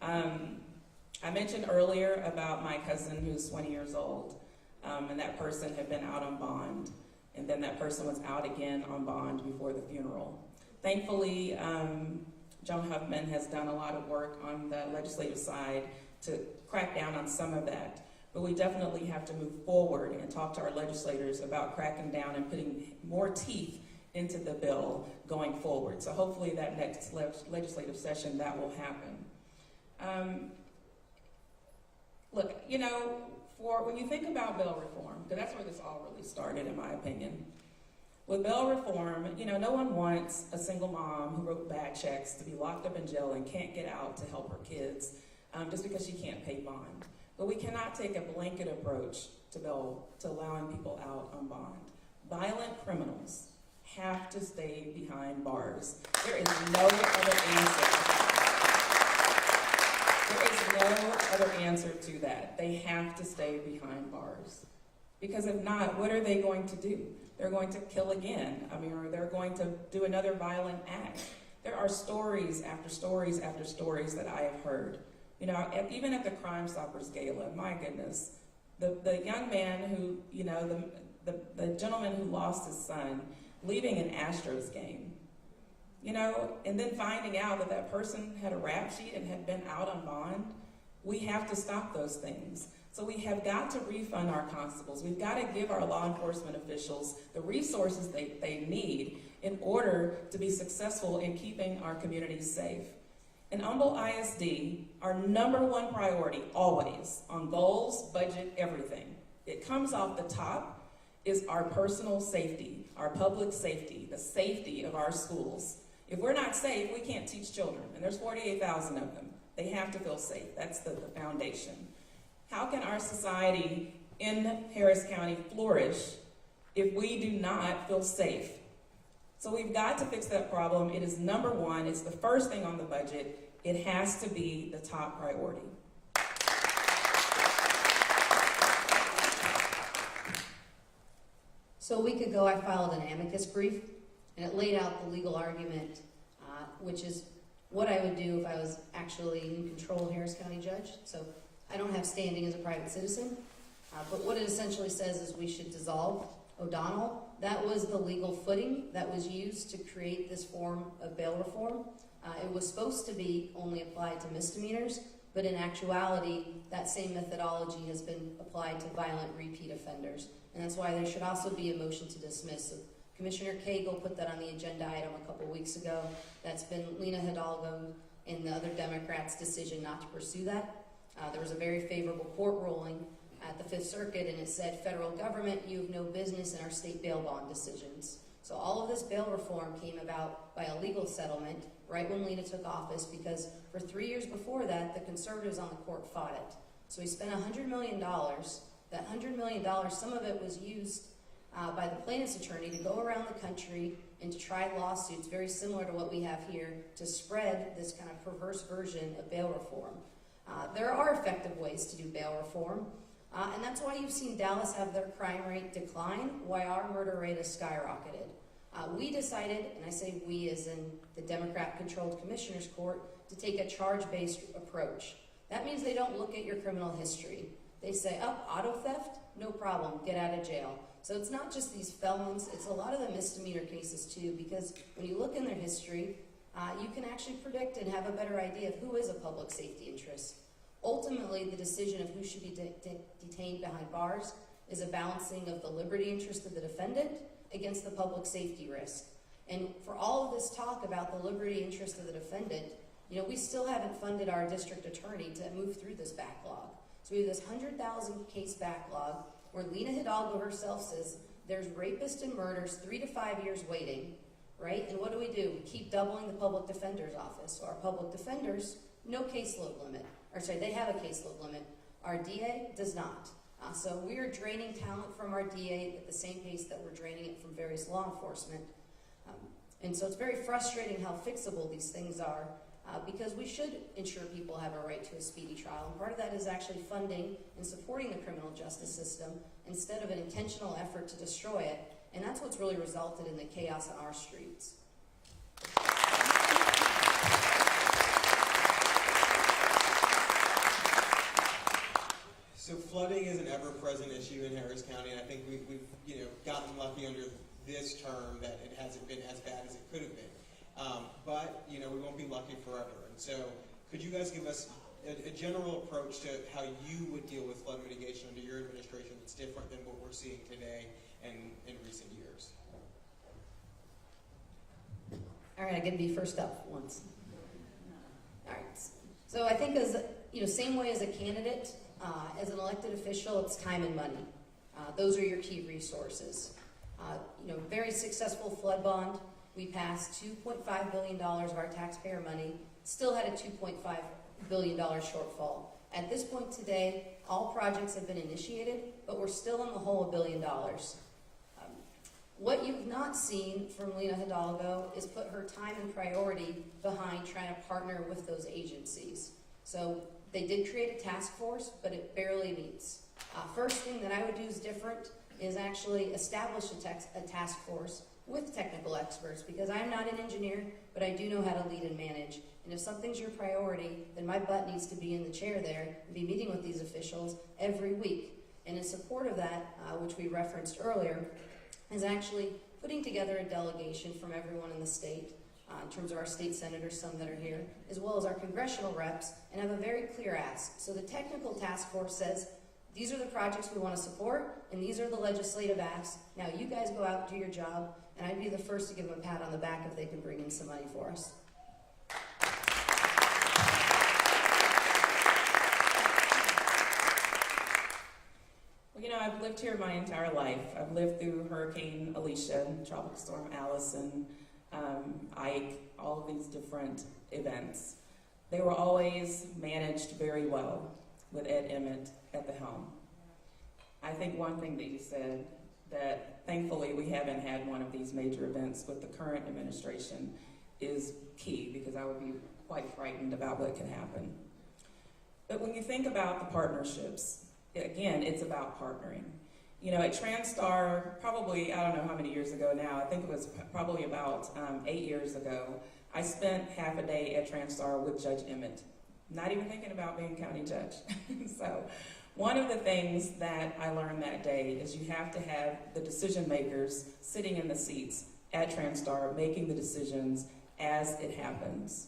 I mentioned earlier about my cousin who's 20 years old, and that person had been out on bond, and then that person was out again on bond before the funeral. Thankfully, Joan Huffman has done a lot of work on the legislative side to crack down on some of that. But we definitely have to move forward and talk to our legislators about cracking down and putting more teeth into the bill going forward. So hopefully that next legislative session that will happen. Look, when you think about bail reform, because that's where this all really started in my opinion. With bail reform, no one wants a single mom who wrote bad checks to be locked up in jail and can't get out to help her kids just because she can't pay bond. But we cannot take a blanket approach to allowing people out on bond. Violent criminals have to stay behind bars. There is no other answer. There is no other answer to that. They have to stay behind bars. Because if not, what are they going to do? They're going to kill again. I mean, or they're going to do another violent act. There are stories after stories after stories that I have heard. You know, even at the Crime Stoppers Gala, my goodness, the young man who, you know, the gentleman who lost his son leaving an Astros game, you know, and then finding out that that person had a rap sheet and had been out on bond. We have to stop those things. So we have got to refund our constables. We've got to give our law enforcement officials the resources they need in order to be successful in keeping our communities safe. In Humble ISD, our #1 priority always on goals, budget, everything, it comes off the top, is our personal safety, our public safety, the safety of our schools. If we're not safe, we can't teach children, and there's 48,000 of them. They have to feel safe. That's the foundation. How can our society in Harris County flourish if we do not feel safe? So we've got to fix that problem. It is #1. It's the first thing on the budget. It has to be the top priority. So a week ago, I filed an amicus brief, and it laid out the legal argument, which is what I would do if I was actually in control Harris County judge. So I don't have standing as a private citizen, but what it essentially says is we should dissolve O'Donnell. That was the legal footing that was used to create this form of bail reform. It was supposed to be only applied to misdemeanors, but in actuality, that same methodology has been applied to violent repeat offenders. And that's why there should also be a motion to dismiss. So Commissioner Cagle put that on the agenda item a couple weeks ago. That's been Lina Hidalgo and the other Democrats' decision not to pursue that. There was a very favorable court ruling at the Fifth Circuit, and it said, federal government, you have no business in our state bail bond decisions. So all of this bail reform came about by a legal settlement right when Lina took office, because for 3 years before that, the conservatives on the court fought it. So we spent $100 million. That $100 million, some of it was used by the plaintiff's attorney to go around the country and to try lawsuits very similar to what we have here to spread this kind of perverse version of bail reform. There are effective ways to do bail reform, and that's why you've seen Dallas have their crime rate decline, why our murder rate has skyrocketed. We decided, and I say we as in the Democrat-controlled Commissioner's Court, to take a charge-based approach. That means they don't look at your criminal history. They say, oh, auto theft? No problem, get out of jail. So it's not just these felons, it's a lot of the misdemeanor cases too, because when you look in their history, you can actually predict and have a better idea of who is a public safety interest. Ultimately, the decision of who should be detained behind bars is a balancing of the liberty interest of the defendant against the public safety risk. And for all of this talk about the liberty interest of the defendant, you know, we still haven't funded our district attorney to move through this backlog. So we have this 100,000 case backlog where Lina Hidalgo herself says there's rapists and murders 3 to 5 years waiting, right? And what do? We keep doubling the public defender's office. So our public defenders, no caseload limit. Or sorry, they have a caseload limit. Our DA does not. So we are draining talent from our DA at the same pace that we're draining it from various law enforcement. And so it's very frustrating how fixable these things are, because we should ensure people have a right to a speedy trial. And part of that is actually funding and supporting the criminal justice system instead of an intentional effort to destroy it. And that's what's really resulted in the chaos on our streets. So flooding is an ever-present issue in Harris County, and I think we've gotten lucky under this term that it hasn't been as bad as it could have been. But we won't be lucky forever. And so could you guys give us a general approach to how you would deal with flood mitigation under your administration that's different than what we're seeing today and in recent years? All right, I get to be first up once. All right. So I think as same way as a candidate, as an elected official, it's time and money. Those are your key resources. Very successful flood bond. We passed $2.5 billion of our taxpayer money, still had a $2.5 billion shortfall. At this point today, all projects have been initiated, but we're still in the hole $1 billion. What you've not seen from Lina Hidalgo is put her time and priority behind trying to partner with those agencies. So they did create a task force, but it barely meets. First thing that I would do is different is actually establish a task force with technical experts, because I'm not an engineer, but I do know how to lead and manage. And if something's your priority, then my butt needs to be in the chair there and be meeting with these officials every week. And in support of that, which we referenced earlier, is actually putting together a delegation from everyone in the state, in terms of our state senators, some that are here, as well as our congressional reps, and have a very clear ask. So the technical task force says, these are the projects we want to support, and these are the legislative asks. Now you guys go out and do your job, and I'd be the first to give them a pat on the back if they can bring in some money for us. Well, you know, I've lived here my entire life. I've lived through Hurricane Alicia, Tropical Storm Allison, Ike, all of these different events. They were always managed very well with Ed Emmett at the helm. I think one thing that you said, that thankfully we haven't had one of these major events with the current administration, is key, because I would be quite frightened about what can happen. But when you think about the partnerships, again, it's about partnering. You know, at TransStar, probably, I don't know how many years ago now, I think it was probably about 8 years ago, I spent half a day at TransStar with Judge Emmett, not even thinking about being county judge. So one of the things that I learned that day is you have to have the decision makers sitting in the seats at TransStar making the decisions as it happens.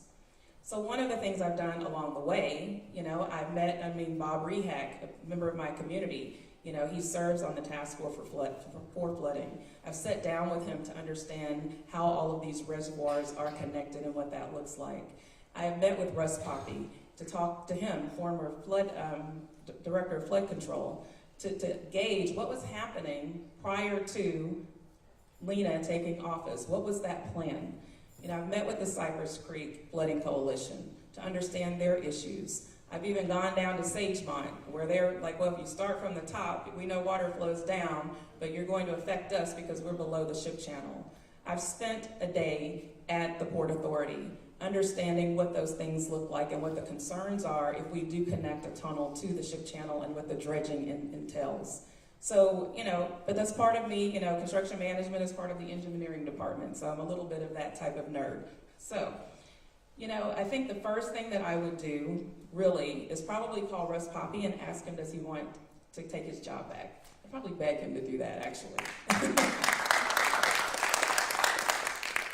So one of the things I've done along the way, you know, I've met, Bob Rehack, a member of my community, you know, he serves on the task force for flooding. I've sat down with him to understand how all of these reservoirs are connected and what that looks like. I have met with Russ Poppy to talk to him, former flood director of flood control, to gauge what was happening prior to Lina taking office. What was that plan? You know, I've met with the Cypress Creek Flooding Coalition to understand their issues. I've even gone down to Sagemont, where they're like, well, if you start from the top, we know water flows down, but you're going to affect us because we're below the ship channel. I've spent a day at the Port Authority understanding what those things look like and what the concerns are if we do connect a tunnel to the ship channel and what the dredging entails. So, you know, but that's part of me, you know, construction management is part of the engineering department, so I'm a little bit of that type of nerd. So, you know, I think the first thing that I would do, really, is probably call Russ Poppy and ask him, does he want to take his job back? I'd probably beg him to do that, actually.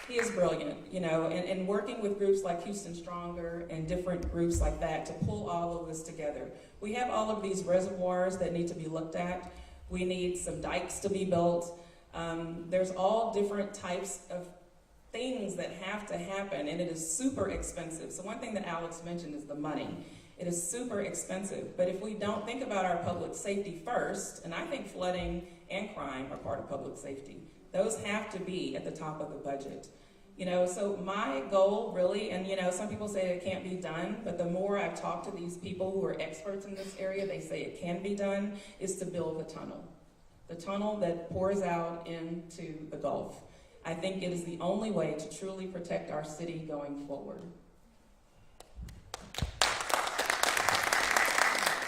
He is brilliant, you know, and working with groups like Houston Stronger and different groups like that to pull all of this together. We have all of these reservoirs that need to be looked at. We need some dikes to be built. There's all different types of things that have to happen, and it is super expensive. So one thing that Alex mentioned is the money. It is super expensive, but if we don't think about our public safety first, and I think flooding and crime are part of public safety, those have to be at the top of the budget. You know, so my goal really, and you know, some people say it can't be done, but the more I've talked to these people who are experts in this area, they say it can be done, is to build the tunnel. The tunnel that pours out into the Gulf. I think it is the only way to truly protect our city going forward.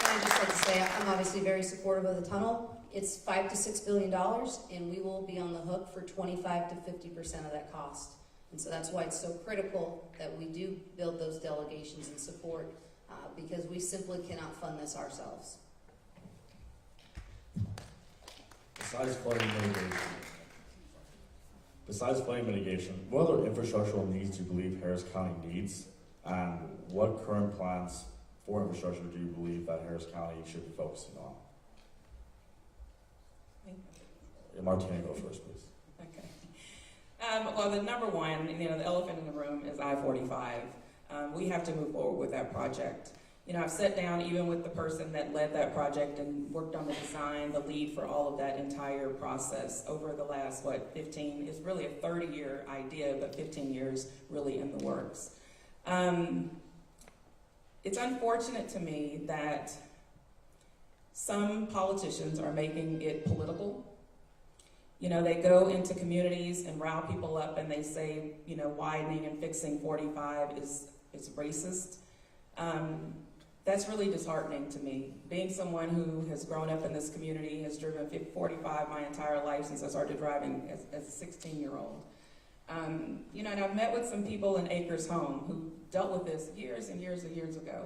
I'd just like to say I'm obviously very supportive of the tunnel. It's $5 to $6 billion, and we will be on the hook for 25 to 50% of that cost. And so that's why it's so critical that we do build those delegations and support, because we simply cannot fund this ourselves. Besides flooding mitigation, what other infrastructural needs do you believe Harris County needs, and what current plans for infrastructure do you believe that Harris County should be focusing on? Martina, go first, please. Okay. Well, the number one, you know, the elephant in the room is I-45. We have to move forward with that project. You know, I've sat down even with the person that led that project and worked on the design, the lead for all of that entire process over the last, 15, it's really a 30-year idea, but 15 years really in the works. It's unfortunate to me that some politicians are making it political. You know, they go into communities and rile people up and they say, you know, widening and fixing 45 is racist. that's really disheartening to me. Being someone who has grown up in this community, has driven 45 my entire life since I started driving as a 16-year-old. You know, and I've met with some people in Acres Home who dealt with this years and years and years ago.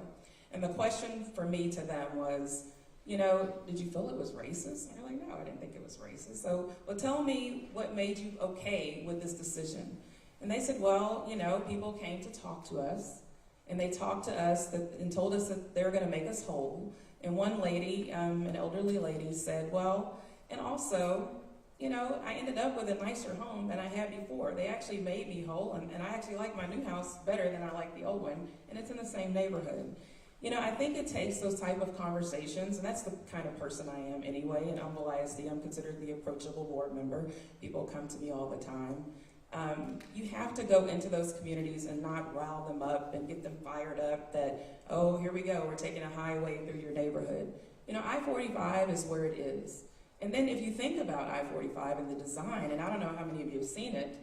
And the question for me to them was, you know, did you feel it was racist? And they're like, no, I didn't think it was racist. So, well, tell me what made you okay with this decision. And they said, well, you know, people came to talk to us, and they talked to us and told us that they were going to make us whole. And one lady, an elderly lady, said, well, and also, you know, I ended up with a nicer home than I had before. They actually made me whole, and I actually like my new house better than I like the old one, and it's in the same neighborhood. You know, I think it takes those type of conversations, and that's the kind of person I am anyway. In Humble ISD, I'm considered the approachable board member. People come to me all the time. You have to go into those communities and not rile them up and get them fired up that, oh, here we go, we're taking a highway through your neighborhood. You know, I-45 is where it is. And then if you think about I-45 and the design, and I don't know how many of you have seen it,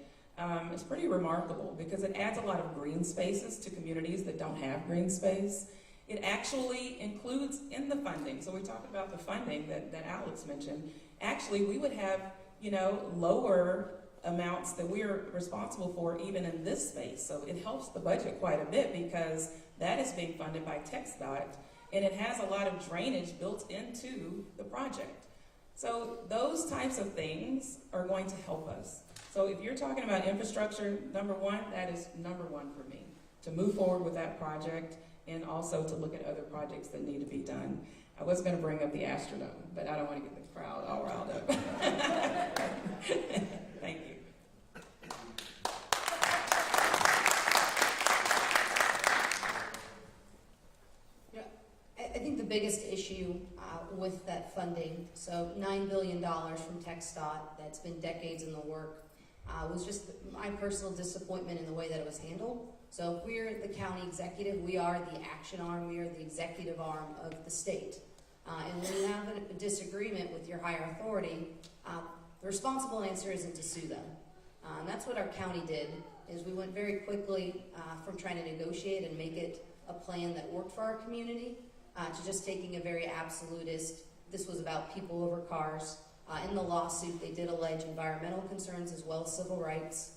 it's pretty remarkable because it adds a lot of green spaces to communities that don't have green space. It actually includes in the funding, so we talked about the funding that Alex mentioned. Actually, we would have, you know, lower amounts that we're responsible for even in this space. So it helps the budget quite a bit because that is being funded by TxDOT, and it has a lot of drainage built into the project. So those types of things are going to help us. So if you're talking about infrastructure, number one, that is number one for me, to move forward with that project and also to look at other projects that need to be done. I was going to bring up the Astrodome, but I don't want to get the crowd all riled up. Thank you. I think the biggest issue with that funding, so $9 billion from TxDOT, that's been decades in the work, was just my personal disappointment in the way that it was handled. So if we're the county executive, we are the action arm, we are the executive arm of the state. And when you have a disagreement with your higher authority, the responsible answer isn't to sue them. And that's what our county did, is we went very quickly from trying to negotiate and make it a plan that worked for our community to just taking a very absolutist, this was about people over cars. In the lawsuit, they did allege environmental concerns as well as civil rights.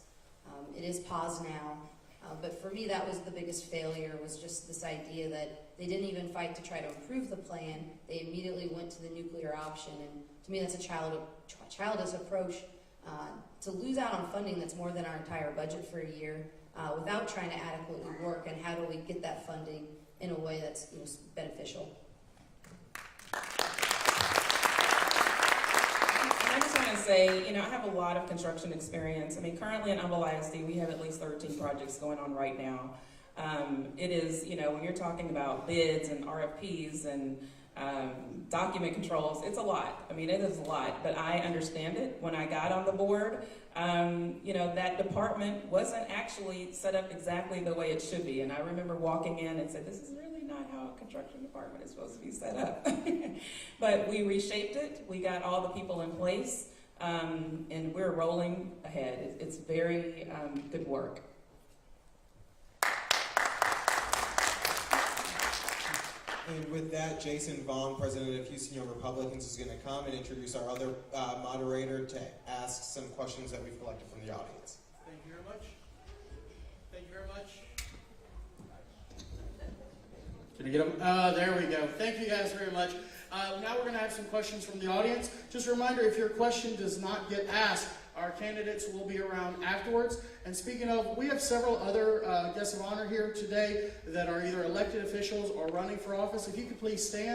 It is paused now. But for me, that was the biggest failure, was just this idea that they didn't even fight to try to improve the plan. They immediately went to the nuclear option. And to me, that's a childish approach to lose out on funding that's more than our entire budget for a year without trying to adequately work. And how do we get that funding in a way that's beneficial? I just want to say, I have a lot of construction experience. I mean, currently in Humble ISD, we have at least 13 projects going on right now. It is, when you're talking about bids and RFPs and document controls, it's a lot. I mean, it is a lot, but I understand it. When I got on the board, that department wasn't actually set up exactly the way it should be. And I remember walking in and said, this is really not how a construction department is supposed to be set up. But we reshaped it. We got all the people in place, and we're rolling ahead. It's very good work. And with that, Jason Vaughn, president of Houston Young Republicans, is going to come and introduce our other moderator to ask some questions that we've collected from the audience. Thank you very much. Thank you very much. Can I get them? There we go. Thank you guys very much. Now we're going to have some questions from the audience. Just a reminder, if your question does not get asked, our candidates will be around afterwards. And speaking of, we have several other guests of honor here today that are either elected officials or running for office. If you could please stand.